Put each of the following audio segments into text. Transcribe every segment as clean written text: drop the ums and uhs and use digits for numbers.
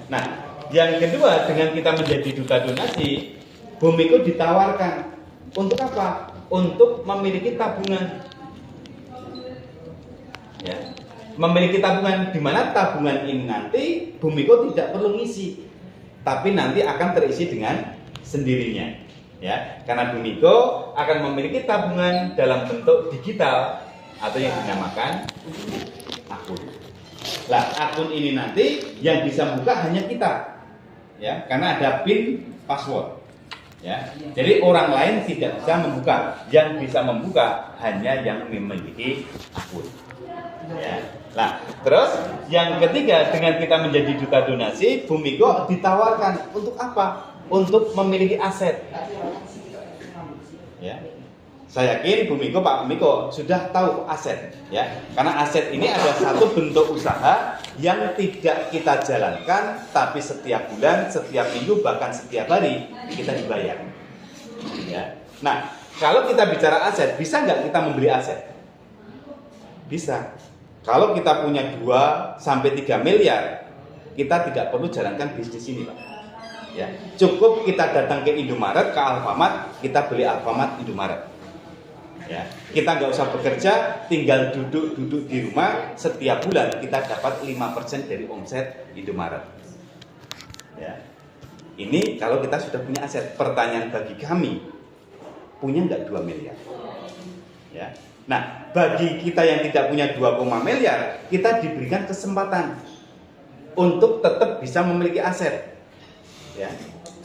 Nah, yang kedua, dengan kita menjadi duta donasi, Bumiko ditawarkan untuk apa? Untuk memiliki tabungan. Ya, memiliki tabungan, di mana tabungan ini nanti Bumiko tidak perlu ngisi, tapi nanti akan terisi dengan sendirinya. Ya, karena Bumiko akan memiliki tabungan dalam bentuk digital atau yang dinamakan akun. Nah, akun ini nanti yang bisa buka hanya kita, ya, karena ada PIN password. Ya, jadi orang lain tidak bisa membuka. Yang bisa membuka hanya yang memiliki akun. Ya. Nah, terus yang ketiga, dengan kita menjadi duta donasi, Bumiko ditawarkan untuk apa? Untuk memiliki aset. Ya. Saya yakin Pak Bumiko sudah tahu aset, ya. Karena aset ini ada satu bentuk usaha yang tidak kita jalankan, tapi setiap bulan, setiap minggu, bahkan setiap hari kita dibayar. Ya. Nah, kalau kita bicara aset, bisa nggak kita membeli aset? Bisa. Kalau kita punya 2 sampai 3 miliar, kita tidak perlu jalankan bisnis ini, Pak. Ya. Cukup kita datang ke Indomaret, ke Alfamart, kita beli Alfamart Indomaret. Ya, kita nggak usah bekerja, tinggal duduk di rumah. Setiap bulan kita dapat 5% dari omset Indomaret. Ya, ini kalau kita sudah punya aset. Pertanyaan bagi kami, punya nggak 2 miliar? Ya, nah bagi kita yang tidak punya 2, miliar, kita diberikan kesempatan untuk tetap bisa memiliki aset. Ya,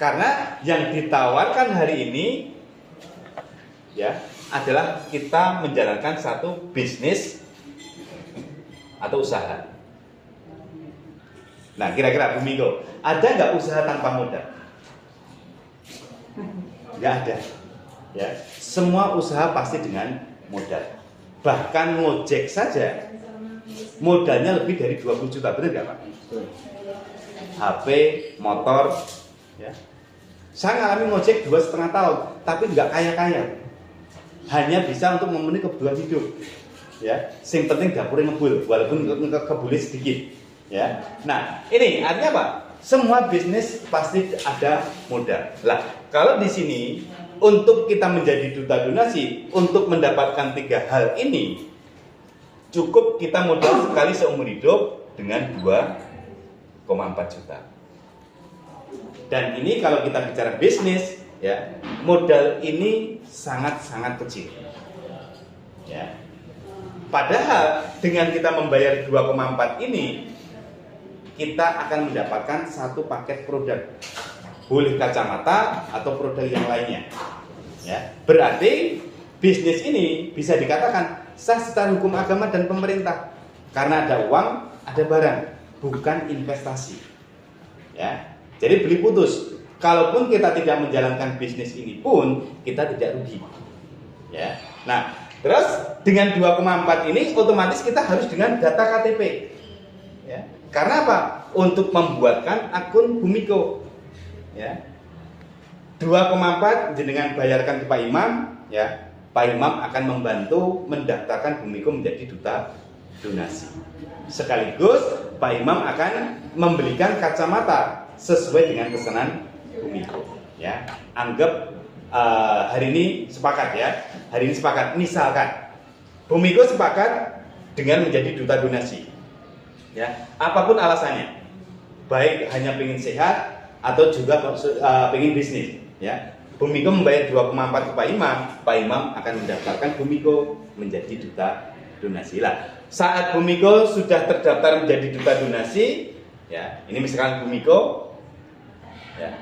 karena yang ditawarkan hari ini, ya, adalah kita menjalankan satu bisnis atau usaha. Nah, kira-kira Bumiko, ada nggak usaha tanpa modal? Nggak ada. Ya, semua usaha pasti dengan modal. Bahkan ngojek saja modalnya lebih dari 20 juta, benar nggak Pak? HP, motor, ya. Saya ngalami ngojek 2,5 tahun, tapi nggak kaya-kaya. Hanya bisa untuk memenuhi kebutuhan hidup, ya. Sing penting dapurnya ngebul, walaupun kebulnya sedikit, ya. Nah, ini artinya apa? Semua bisnis pasti ada modal. Lah, kalau di sini untuk kita menjadi duta donasi, untuk mendapatkan 3 hal ini, cukup kita modal sekali seumur hidup dengan 2,4 juta. Dan ini kalau kita bicara bisnis, ya, modal ini sangat-sangat kecil. Ya. Padahal dengan kita membayar 2,4 ini, kita akan mendapatkan satu paket produk. Boleh kacamata atau produk yang lainnya. Ya. Berarti bisnis ini bisa dikatakan sah secara hukum agama dan pemerintah. Karena ada uang, ada barang, bukan investasi. Ya. Jadi beli putus. Kalaupun kita tidak menjalankan bisnis ini pun, kita tidak rugi. Ya. Nah, terus dengan 2,4 ini otomatis kita harus dengan data KTP. Ya. Karena apa? Untuk membuatkan akun Bumiko. Ya. 2,4 jenengan bayarkan ke Pak Imam, ya. Pak Imam akan membantu mendaftarkan Bumiko menjadi duta donasi. Sekaligus Pak Imam akan membelikan kacamata sesuai dengan pesanan Bumiko, ya. Anggap hari ini sepakat, ya. Hari ini sepakat. Misalkan Bumiko sepakat dengan menjadi duta donasi, ya. Apapun alasannya, baik hanya pengen sehat atau juga pengen bisnis, ya. Bumiko membayar 2,4 ke Pak Imam akan mendaftarkan Bumiko menjadi duta donasi. Lah, saat Bumiko sudah terdaftar menjadi duta donasi, ya. Ini misalkan Bumiko, ya.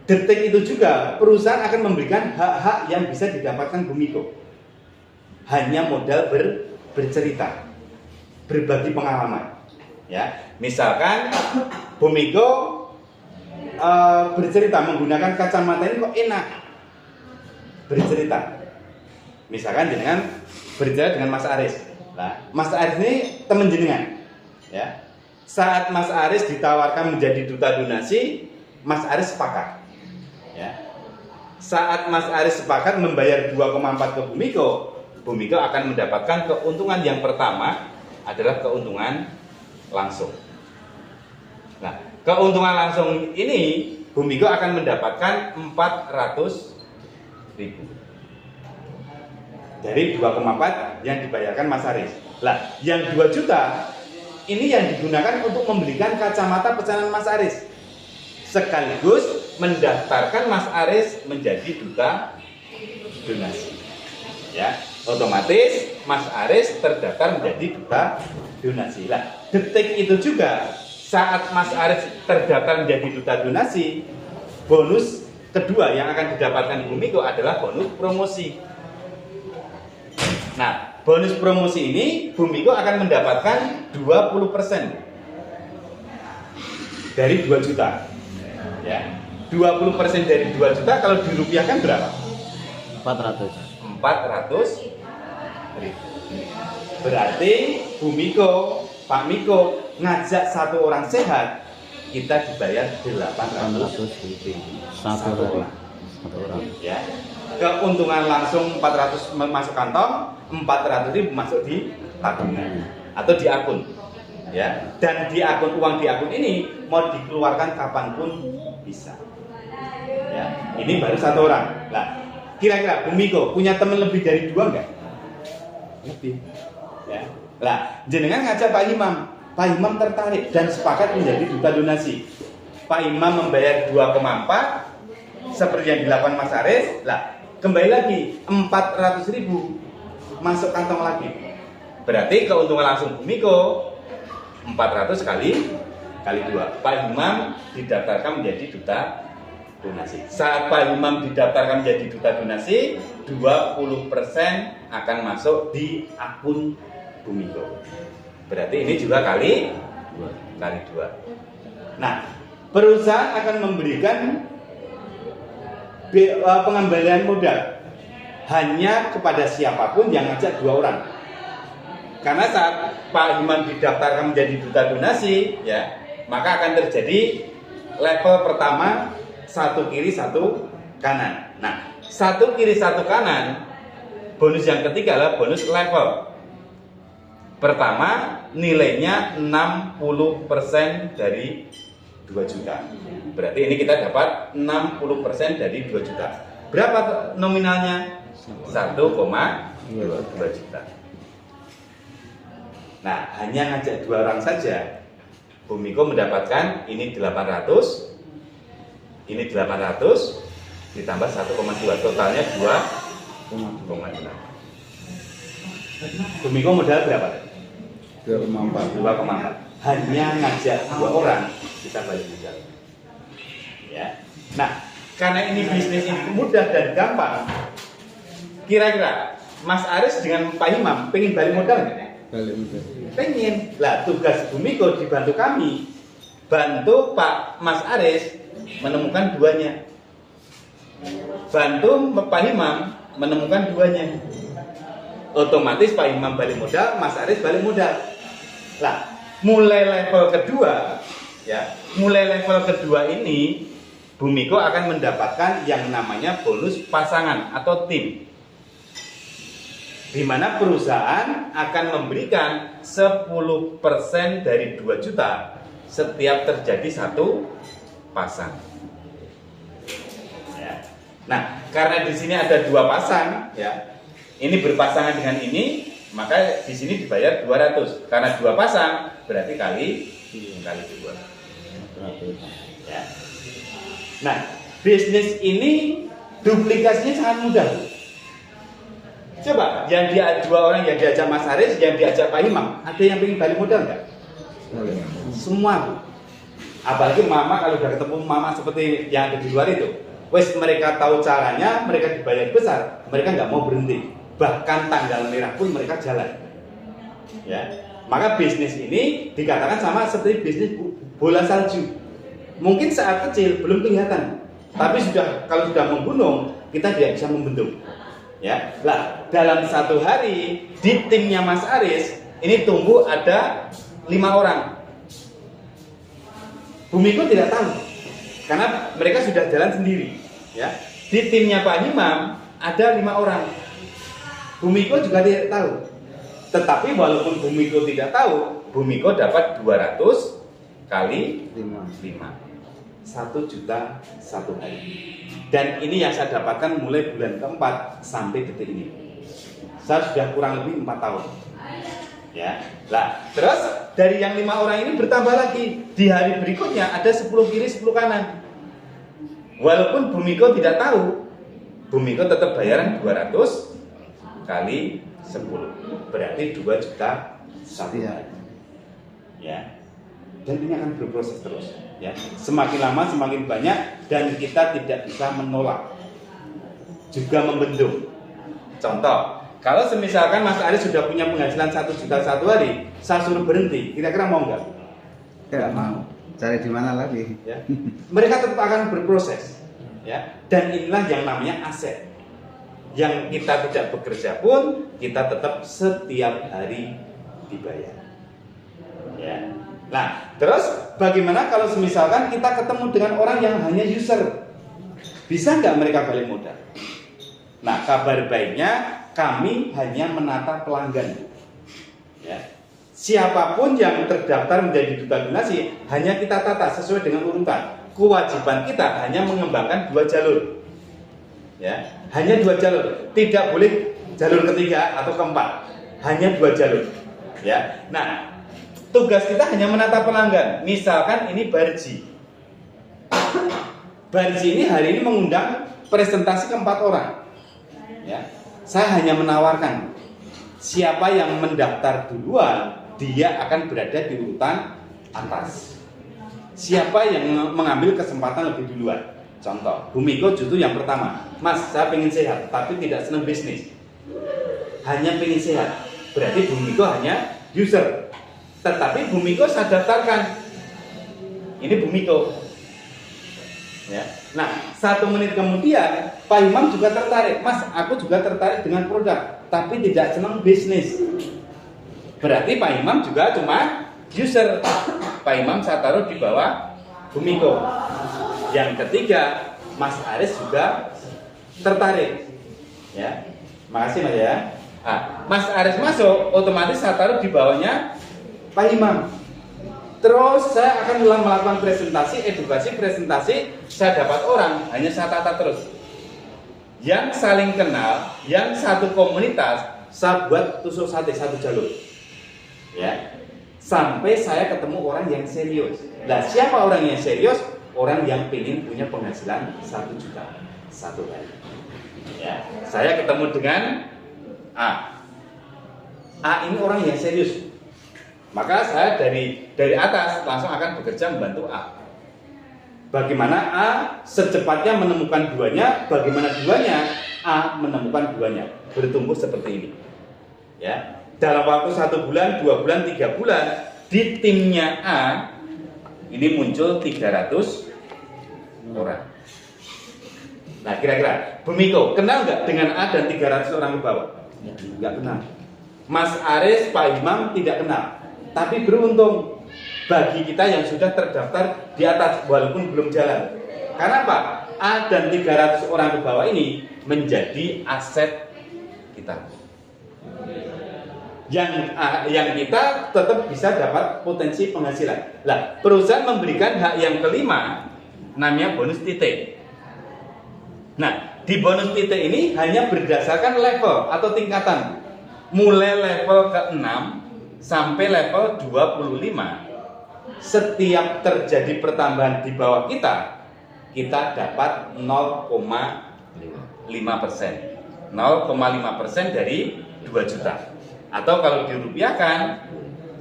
Detik itu juga perusahaan akan memberikan hak-hak yang bisa didapatkan Bumiko. Hanya modal bercerita, berbagi pengalaman. Ya, misalkan Bumiko bercerita menggunakan kacamata ini kok enak. Bercerita. Misalkan dengan bercerita dengan Mas Aris. Nah, Mas Aris ini teman jenengan. Ya. Saat Mas Aris ditawarkan menjadi duta donasi, Mas Aris sepakat. Ya. Saat Mas Aris sepakat membayar 2,4 ke Bumiko, Bumiko akan mendapatkan keuntungan yang pertama adalah keuntungan langsung. Nah, keuntungan langsung ini Bumiko akan mendapatkan 400.000 dari 2,4 yang dibayarkan Mas Aris. Lah, yang 2 juta ini yang digunakan untuk membelikan kacamata pesanan Mas Aris, sekaligus mendaftarkan Mas Aris menjadi duta donasi. Ya, otomatis Mas Aris terdaftar menjadi duta donasi. Lah, detik itu juga saat Mas Aris terdaftar menjadi duta donasi, bonus kedua yang akan didapatkan Bumiko adalah bonus promosi. Nah, bonus promosi ini Bumiko akan mendapatkan 20% dari 2 juta. Ya. 20% dari 2 juta kalau dirupiahkan berapa? 400.000. Berarti Bumiko, Pak Miko ngajak satu orang sehat, kita dibayar 800.000 satu orang. Ya. Keuntungan langsung 400 masuk kantong, 400.000 masuk di tabungan atau di akun. Ya. Dan di akun, uang di akun ini mau dikeluarkan kapanpun bisa. Ya. Ini baru satu orang. Nah, kira-kira Bumiko punya teman lebih dari 2 enggak? Lebih. Ya. Lah, jenengan ngajak Pak Imam. Pak Imam tertarik dan sepakat menjadi duta donasi. Pak Imam membayar 2,4 seperti yang dilakukan Mas Aris. Lah, kembali lagi 400.000 masuk kantong lagi. Berarti keuntungan langsung Bumiko 400 kali 2. Pak Imam didaftarkan menjadi duta donasi. Saat Pak Imam didaftarkan menjadi duta donasi, 20% akan masuk di akun Bumiko. Berarti ini juga kali 2. Nah, perusahaan akan memberikan pengembalian modal hanya kepada siapapun yang ngajak 2 orang. Karena saat Pak Imam didaftarkan menjadi duta donasi, ya, maka akan terjadi level pertama 1 kiri 1 kanan. Nah, 1 kiri 1 kanan, bonus yang ketiga adalah bonus level. Pertama, nilainya 60% dari 2 juta. Berarti ini kita dapat 60% dari 2 juta. Berapa nominalnya? 1,2 juta. Nah, hanya ngajak 2 orang saja, Bumiko mendapatkan ini 800, ini 800, ditambah 1,2, totalnya 2,6. Bumiko modal berapa? 2,4. Hanya ngajak 2 orang, kita balik modal. Ya. Nah, karena ini bisnis ini mudah dan gampang, kira-kira Mas Aris dengan Pak Imam pengen balik modal nggak? Balik modal. Pengen. Lah, tugas Bumiko dibantu kami, bantu Pak Mas Aris menemukan 2-nya, bantu Pak Imam menemukan 2-nya. Otomatis Pak Imam balik modal, Mas Aris balik modal. Lah, mulai level kedua, ya, mulai level kedua ini Bumiko akan mendapatkan yang namanya bonus pasangan atau tim, di mana perusahaan akan memberikan 10% dari 2 juta setiap terjadi 1 pasang. Ya. Nah, karena di sini ada 2 pasang, ya, ini berpasangan dengan ini, maka di sini dibayar 200. Karena 2 pasang berarti kali 2. Ya. Nah, bisnis ini duplikasinya sangat mudah. Coba, yang dia 2 orang yang diajak Mas Aris, yang diajak Pak Imam, ada yang pengen balik modal nggak? Semua. Apalagi mama, kalau udah ketemu mama seperti yang ada di luar itu, wes mereka tahu caranya, mereka dibayar besar, mereka nggak mau berhenti. Bahkan tanggal merah pun mereka jalan. Ya, maka bisnis ini dikatakan sama seperti bisnis bola salju. Mungkin saat kecil belum kelihatan, tapi kalau sudah menggunung, kita tidak bisa membendung. Ya, lah dalam 1 hari di timnya Mas Aris ini tumbuh ada 5 orang. Bumiko tidak tahu, karena mereka sudah jalan sendiri. Ya, di timnya Pak Imam ada 5 orang. Bumiko juga tidak tahu. Tetapi walaupun Bumiko tidak tahu, Bumiko dapat 200 kali 5. 1 juta satu hari. Dan ini yang saya dapatkan mulai bulan keempat sampai detik ini. Saya sudah kurang lebih 4 tahun. Ya, lah terus dari yang 5 orang ini bertambah lagi. Di hari berikutnya ada 10 kiri 10 kanan. Walaupun Bumiko tidak tahu, Bumiko tetap bayaran 200 kali 10, berarti 2 juta satu hari. Ya, dan ini akan berproses terus. Ya, semakin lama semakin banyak dan kita tidak bisa menolak, juga membendung. Contoh. Kalau semisalkan Mas Aris sudah punya penghasilan 1 juta satu hari, saya suruh berhenti, kira-kira mau nggak? Tidak mau. Cari di mana lagi? Ya. Mereka tetap akan berproses, ya. Dan inilah yang namanya aset. Yang kita tidak bekerja pun, kita tetap setiap hari dibayar. Ya. Nah, terus bagaimana kalau semisalkan kita ketemu dengan orang yang hanya user? Bisa nggak mereka balik modal? Nah, kabar baiknya kami hanya menata pelanggan. Ya. Siapapun yang terdaftar menjadi duta donasi hanya kita tata sesuai dengan urutan. Kewajiban kita hanya mengembangkan 2 jalur. Ya, hanya 2 jalur. Tidak boleh jalur ketiga atau keempat. Hanya 2 jalur. Ya. Nah, tugas kita hanya menata pelanggan. Misalkan ini Barji. Barji ini hari ini mengundang presentasi ke 4 orang. Ya. Saya hanya menawarkan siapa yang mendaftar duluan, dia akan berada di urutan atas. Siapa yang mengambil kesempatan lebih duluan. Contoh, Bumiko justru yang pertama. Mas, saya pengen sehat, tapi tidak senang bisnis. Hanya pengen sehat. Berarti Bumiko hanya user. Tetapi Bumiko saya daftarkan. Ini Bumiko. Ya. Nah, 1 menit kemudian Pak Imam juga tertarik. Mas, aku juga tertarik dengan produk, tapi tidak senang bisnis. Berarti Pak Imam juga cuma user. Pak Imam saya taruh di bawah Bumiko. Yang ketiga, Mas Aris juga tertarik. Ya, makasih Mas ya. Mas Aris masuk, otomatis saya taruh di bawahnya Pak Imam. Terus saya akan melakukan presentasi, edukasi, presentasi. Saya dapat orang, hanya saya tata terus. Yang saling kenal, yang satu komunitas, saya buat tusuk sate 1 jalur. Ya, sampai saya ketemu orang yang serius. Nah, siapa orang yang serius? Orang yang ingin punya penghasilan 1 juta satu hari. Ya, saya ketemu dengan A. A ini orang yang serius. Maka saya dari atas langsung akan bekerja membantu A. Bagaimana A secepatnya menemukan 2-nya, bagaimana 2-nya A menemukan 2-nya. Bertumbuh seperti ini. Ya. Dalam waktu 1 bulan, 2 bulan, 3 bulan, di timnya A ini muncul 300 orang. Nah, kira-kira Bumiko kenal nggak dengan A dan 300 orang ke bawah? Nggak kenal. Mas Aris, Pak Imam tidak kenal. Tapi beruntung bagi kita yang sudah terdaftar di atas walaupun belum jalan. Karena apa? A dan 300 orang ke bawah ini menjadi aset kita. Yang kita tetap bisa dapat potensi penghasilan. Lah, perusahaan memberikan hak yang kelima namanya bonus titik. Nah, di bonus titik ini hanya berdasarkan level atau tingkatan. Mulai level ke-6 sampai level 25, setiap terjadi pertambahan di bawah kita dapat 0,5%. 0,5% dari 2 juta. Atau kalau dirupiahkan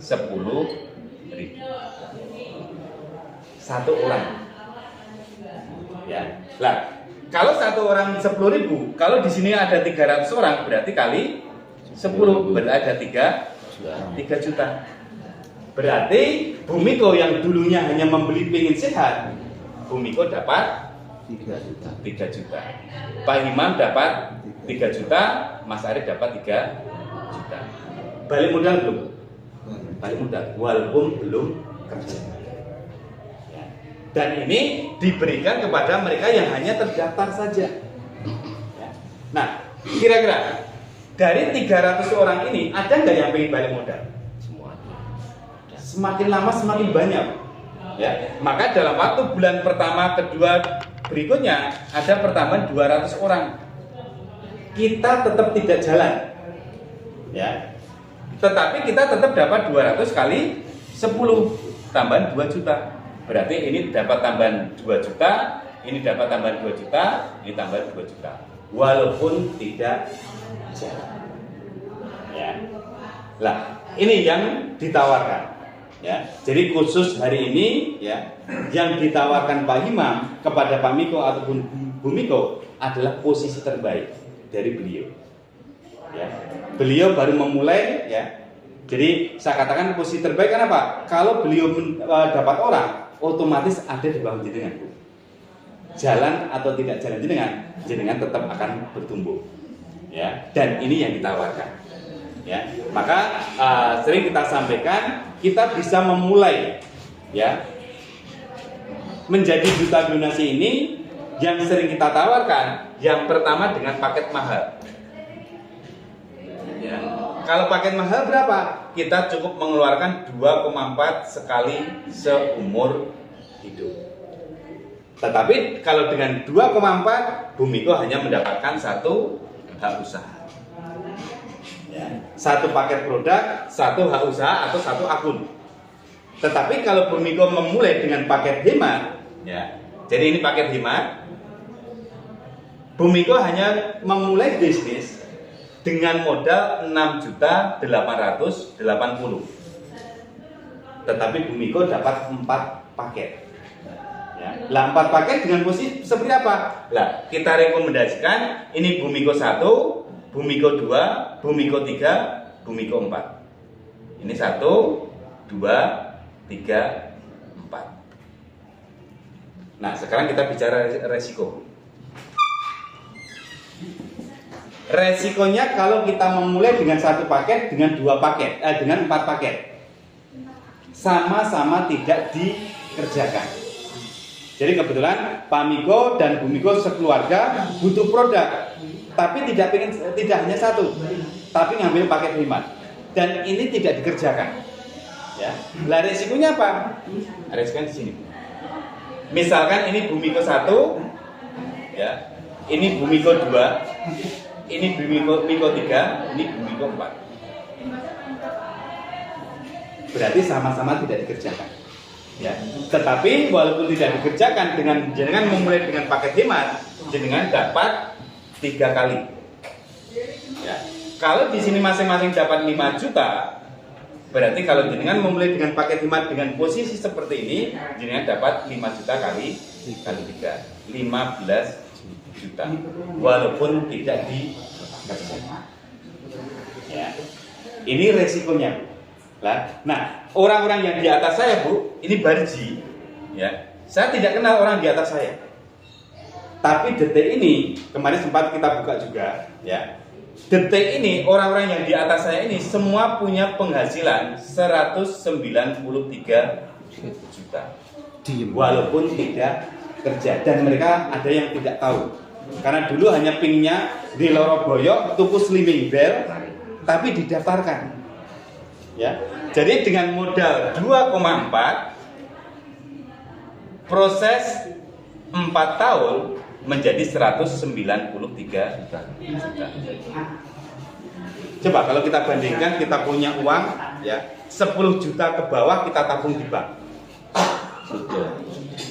10.000. 1 orang. Ya. Lah, kalau 1 orang 10.000, kalau di sini ada 300 orang berarti kali 10 berarti ada 3 juta. Berarti Bumiko yang dulunya hanya membeli pengen sehat, Bumiko dapat 3 juta. Pak Imam dapat 3 juta, Mas Arief dapat 3 juta. Balik modal belum? Balik modal, walaupun belum kerja. Ya. Dan ini diberikan kepada mereka yang hanya terdaftar saja. Ya. Nah, kira-kira dari 300 orang ini ada nggak yang pengen balik modal? Semakin lama semakin banyak. Ya, maka dalam waktu bulan pertama, kedua, berikutnya ada pertambahan 200 orang. Kita tetap tidak jalan. Ya. Tetapi kita tetap dapat 200 kali 10 tambahan 2 juta. Berarti ini dapat tambahan 2 juta, ini dapat tambahan 2 juta, ini tambahan 2 juta. Walaupun tidak jalan. Ya. Lah, ini yang ditawarkan. Ya. Jadi khusus hari ini ya, yang ditawarkan Pak Himam kepada Pak Miko ataupun Bu Miko adalah posisi terbaik dari beliau. Ya. Beliau baru memulai ya. Jadi saya katakan posisi terbaik karena apa? Kalau beliau dapat orang, otomatis ada di bawah jenengan, Bu. Jalan atau tidak jalan jenengan tetap akan bertumbuh. Ya. Dan ini yang ditawarkan. Ya, maka sering kita sampaikan kita bisa memulai ya menjadi duta donasi ini yang sering kita tawarkan. Yang pertama dengan paket mahal. Ya. Kalau paket mahal berapa? Kita cukup mengeluarkan 2,4 sekali seumur hidup. Tetapi kalau dengan 2,4 Bu Miko hanya mendapatkan satu hak usaha. Ya, satu paket produk, satu hak usaha atau satu akun. Tetapi kalau Bu Miko memulai dengan paket hemat, ya, jadi ini paket hemat, Bu Miko hanya memulai bisnis dengan modal 6.880.000. Tetapi Bu Miko dapat 4 paket. Ya. Lah 4 paket dengan posisi seperti apa? Lah kita rekomendasikan ini Bu Miko 1, Bu Miko 2, Bu Miko 3, Bu Miko 4. Ini 1, 2, 3, 4. Nah, sekarang kita bicara resiko. Resikonya kalau kita memulai dengan 1 paket, dengan 2 paket, dengan 4 paket, sama-sama tidak dikerjakan. Jadi kebetulan Pak Miko dan Bu Miko sekeluarga butuh produk. Tapi tidak hanya 1, tapi ngambil paket hemat. Dan ini tidak dikerjakan. Ya. Lah resikonya apa? Resikonya di sini. Misalkan ini Bu Miko 1, ya. Ini Bu Miko 2, ini Bu Miko 3, ini Bu Miko 4. Berarti sama-sama tidak dikerjakan. Ya. Tetapi walaupun tidak dikerjakan, dengan memulai dengan paket hemat, jenengan dapat 3 kali. Ya. Kalau di sini masing-masing dapat 5 juta, berarti kalau jenengan memulai dengan paket hemat dengan posisi seperti ini, jenengan dapat 5 juta kali 3, 15 juta. Walaupun tidak dikerjakan. Ya. Ini resikonya, Bu. Nah, orang-orang yang di atas saya, Bu, ini barji. Ya. Saya tidak kenal orang di atas saya. Tapi detik ini, kemarin sempat kita buka juga, ya. Detik ini orang-orang yang di atas saya ini semua punya penghasilan 193 juta. Walaupun tidak kerja, dan mereka ada yang tidak tahu. Karena dulu hanya pingnya di Loroboyo tuku slimming bell, tapi didaftarkan. Ya. Jadi dengan modal 2,4 proses 4 tahun menjadi 193 juta. Coba kalau kita bandingkan, kita punya uang ya 10 juta ke bawah kita tabung di bank.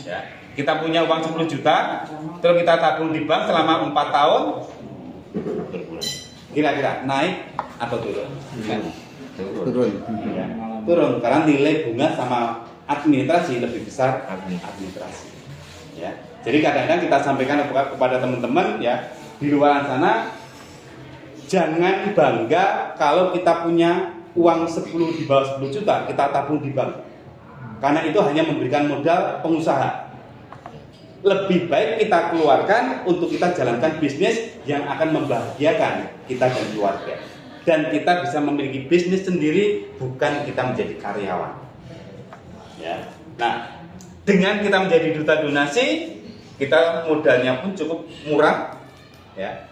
Ya, kita punya uang 10 juta, terus kita tabung di bank selama 4 tahun, kira-kira naik atau turun? Turun. Ya, turun karena nilai bunga sama administrasi lebih besar administrasi. Ya. Jadi kadang-kadang kita sampaikan kepada teman-teman ya di luar sana, jangan bangga kalau kita punya uang 10 di bawah 10 juta kita tabung di bank. Karena itu hanya memberikan modal pengusaha. Lebih baik kita keluarkan untuk kita jalankan bisnis yang akan membahagiakan kita dan keluarga. Dan kita bisa memiliki bisnis sendiri, bukan kita menjadi karyawan. Ya. Nah, dengan kita menjadi duta donasi, kita modalnya pun cukup murah, ya,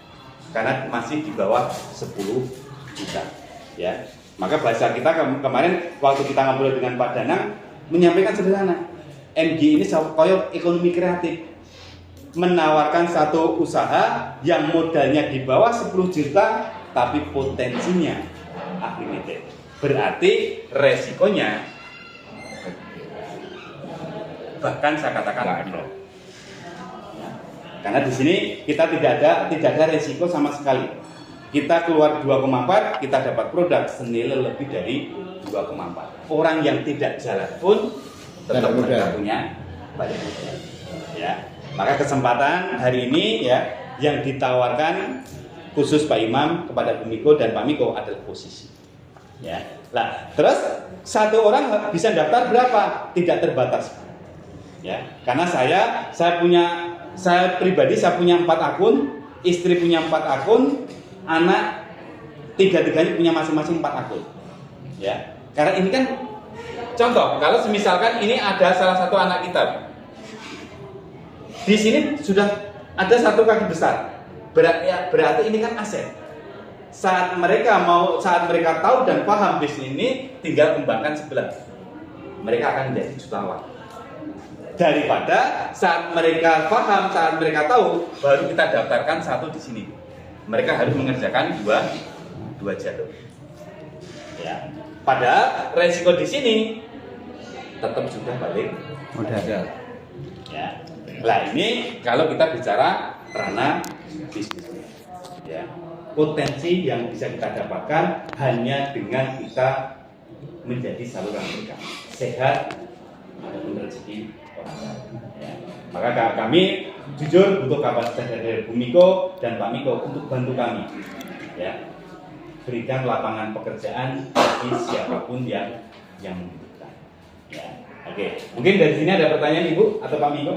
karena masih di bawah 10 juta, ya. Maka bahasa kita kemarin waktu kita ngobrol dengan Pak Danang menyampaikan sederhana, MG ini koyo ekonomi kreatif, menawarkan satu usaha yang modalnya di bawah 10 juta tapi potensinya unlimited. Berarti resikonya bahkan saya katakan nol. Karena di sini kita tidak ada resiko sama sekali. Kita keluar 2,4, kita dapat produk senilai lebih dari 2,4. Orang yang tidak jalan pun tetap mereka punya banyak modal. Ya. Maka kesempatan hari ini ya yang ditawarkan khusus Pak Imam kepada Bu Miko dan Pak Miko adalah posisi. Ya. Nah, terus satu orang bisa daftar berapa? Tidak terbatas. Ya. Karena saya pribadi punya 4 akun, istri punya 4 akun, anak tiga-tiganya punya masing-masing 4 akun. Ya. Karena ini kan contoh, kalau misalkan ini ada salah satu anak kita, di sini sudah ada satu kaki besar, berarti ini kan aset. Saat mereka tahu dan paham bisnis ini, tinggal kembangkan sebelah, mereka akan menjadi jutawan. Daripada saat mereka paham, saat mereka tahu, baru kita daftarkan satu di sini. Mereka harus mengerjakan dua jalur. Ya. Padahal resiko di sini tetap sudah balik modal. Ya. Nah ini kalau kita bicara ranah bisnis. Ya. Potensi yang bisa kita dapatkan hanya dengan kita menjadi saluran berkah, sehat, ada rezeki orang lain. Ya. Maka kami jujur butuh kapasitas dari Bu Miko dan Pak Miko untuk bantu kami. Ya. Berikan lapangan pekerjaan bagi siapapun yang membutuhkan. Ya. Oke, mungkin dari sini ada pertanyaan Ibu atau Pak Miko?